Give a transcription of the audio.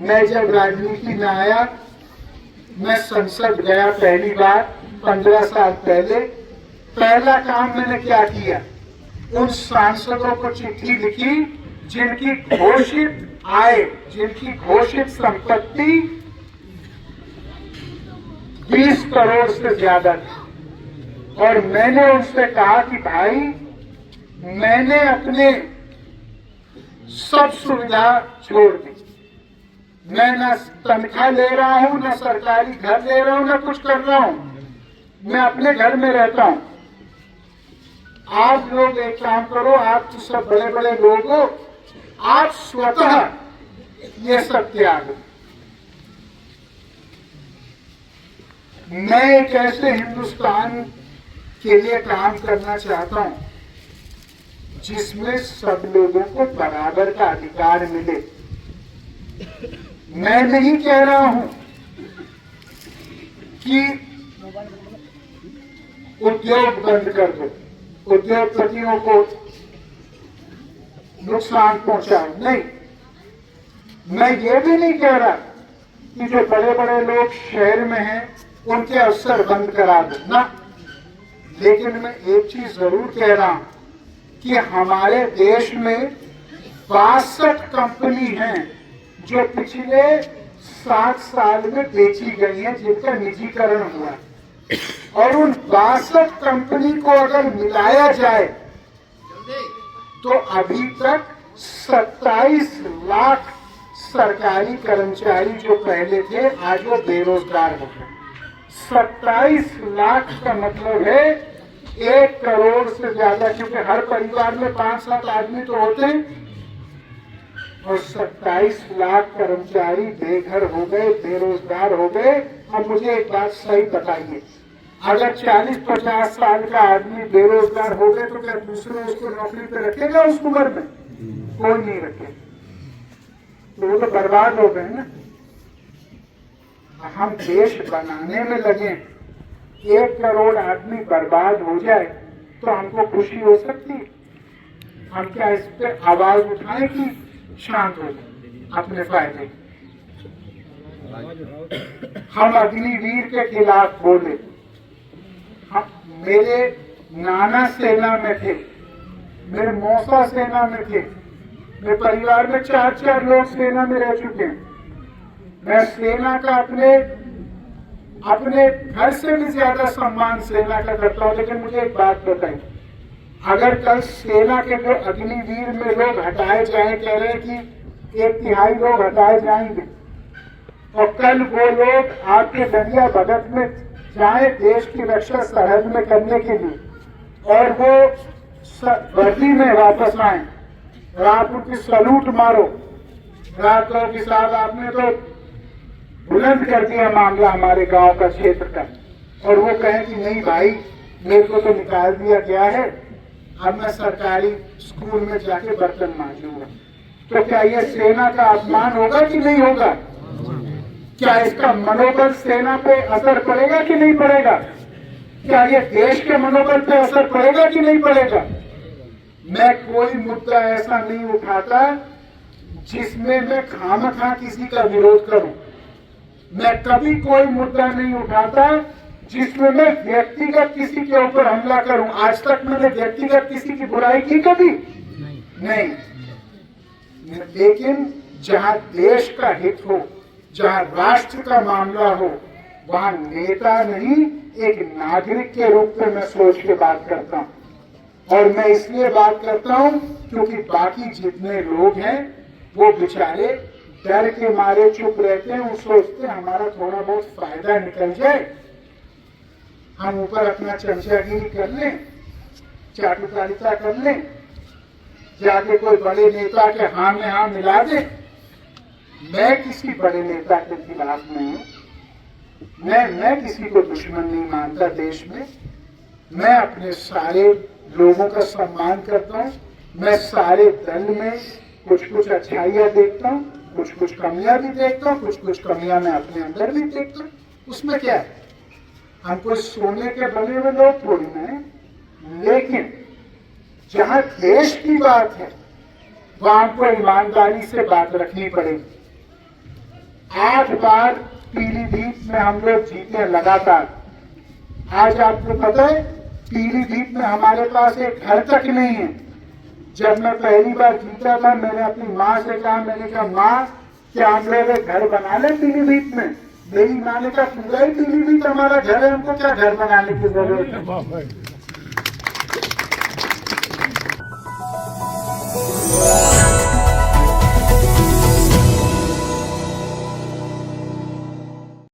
मैं जब राजनीति में आया, मैं संसद गया पहली बार 15 साल पहले, पहला काम मैंने क्या किया, उन सांसदों को चिट्ठी लिखी जिनकी घोषित आय, जिनकी घोषित संपत्ति 20 करोड़ से ज्यादा थी, और मैंने उनसे कहा कि भाई, मैंने अपने सब सुविधा छोड़ दी, मैं न तनख्वाह ले रहा हूं, न सरकारी घर ले रहा हूं, न कुछ कर रहा हूं, मैं अपने घर में रहता हूं। आप लोग एक काम करो, आप तो सब बड़े बड़े लोग हो, आप स्वतः ये सब त्याग दो। मैं एक ऐसे हिंदुस्तान के लिए काम करना चाहता हूं जिसमें सब लोगों को बराबर का अधिकार मिले। मैं नहीं कह रहा हूं कि उद्योग बंद कर दो, उद्योगपतियों को नुकसान पहुंचाओ, नहीं। मैं ये भी नहीं कह रहा कि जो बड़े बड़े लोग शहर में हैं उनके अवसर बंद करा दो ना, लेकिन मैं एक चीज जरूर कह रहा हूं कि हमारे देश में 62 कंपनी हैं जो पिछले 7 साल में बेची गई हैं, जिनका निजीकरण हुआ, और उन 62 कंपनी को अगर मिलाया जाए तो अभी तक 27 लाख सरकारी कर्मचारी जो पहले थे आज वो बेरोजगार हो गए। 27 लाख का मतलब है 1 करोड़ से ज्यादा, क्योंकि हर परिवार में 5-7 आदमी तो होते हैं, और 27 लाख कर्मचारी बेघर हो गए, बेरोजगार हो गए। अब मुझे एक बात सही बताइए, अगर 40-50 साल का आदमी बेरोजगार हो गए तो क्या दूसरे उसको नौकरी पे रखेगा उस उम्र में? कोई नहीं रखेगा, तो वो तो बर्बाद हो गए ना। हम देश बनाने में लगे, 1 करोड़ आदमी बर्बाद हो जाए तो हमको खुशी हो सकती है? हम क्या इस पे आवाज उठाएं कि शांत हो जाए अपने फायदे? हम अग्निवीर के खिलाफ बोले, मेरे नाना सेना में थे, मेरे मौसा सेना में थे, मेरे परिवार में 4-4 लोग सेना में रह चुके हैं। मैं सेना का अपने घर से भी ज्यादा सम्मान सेना का करता हूं, लेकिन मुझे एक बात बताइए, अगर कल सेना के जो अग्निवीर में लोग हटाए जाए, कह रहे हैं कि 1/3 लोग हटाए जाएंगे, और कल वो लोग आपके दरिया भगत में जाए देश की रक्षा सरहद में करने के लिए, और वो वर्दी में वापस आए और आप उनकी सलूट मारो, रात को कि साहब आपने तो बुलंद कर दिया मामला हमारे गांव का, क्षेत्र का, और वो कहें कि नहीं भाई, मेरे को तो निकाल दिया गया है, अब मैं सरकारी स्कूल में जाके बर्तन मांजूंगा, तो क्या ये सेना का अपमान होगा कि नहीं होगा? क्या इसका मनोबल सेना पे असर पड़ेगा कि नहीं पड़ेगा? क्या ये देश के मनोबल पे असर पड़ेगा कि नहीं पड़ेगा? मैं कोई मुद्दा ऐसा नहीं उठाता जिसमें मैं खामखा किसी का विरोध करूं। मैं कभी कोई मुद्दा नहीं उठाता जिसमें मैं व्यक्तिगत किसी के ऊपर हमला करूं। आज तक मैंने व्यक्तिगत किसी की बुराई की कभी नहीं। लेकिन जहां देश का हित हो, जहां राष्ट्र का मामला हो, वहां नेता नहीं, एक नागरिक के रूप में मैं सोच के बात करता हूं। और मैं इसलिए बात करता हूं क्योंकि बाकी जितने लोग हैं वो बेचारे डर के मारे चुप रहते हैं, वो सोचते हैं हमारा थोड़ा बहुत फायदा निकल जाए, हम ऊपर अपना चमचागिरी कर लें, चाटुकारिता कर लें, जाके कोई बड़े नेता के हाँ में हाँ मिला दे। मैं किसी बड़े नेता के खिलाफ नहीं हूं, मैं किसी को दुश्मन नहीं मानता देश में। मैं अपने सारे लोगों का सम्मान करता हूं। मैं सारे दल में कुछ कुछ अच्छाइयां देखता हूं, कुछ कुछ कमियां भी देखता हूं, कुछ कुछ कमियां मैं अपने अंदर भी देखता हूं। उसमें क्या है, हम कोई सोने के बने हुए लोग थोड़ी ना हैं। लेकिन जहां देश की बात है वहां हमको ईमानदारी से बात रखनी पड़ेगी। 8 बार पीलीभीत में हम लोग जीते लगातार। आज आपको पता है पीलीभीत में हमारे पास एक घर तक नहीं है। जब मैं पहली बार जीता था मैंने अपनी माँ से कहा, मैंने कहा माँ क्या हम लोग एक घर बना लें पीलीभीत में? मेरी माँ ने कहा पूरा ही पीलीभीत हमारा घर है, हमको क्या घर बनाने की जरूरत है।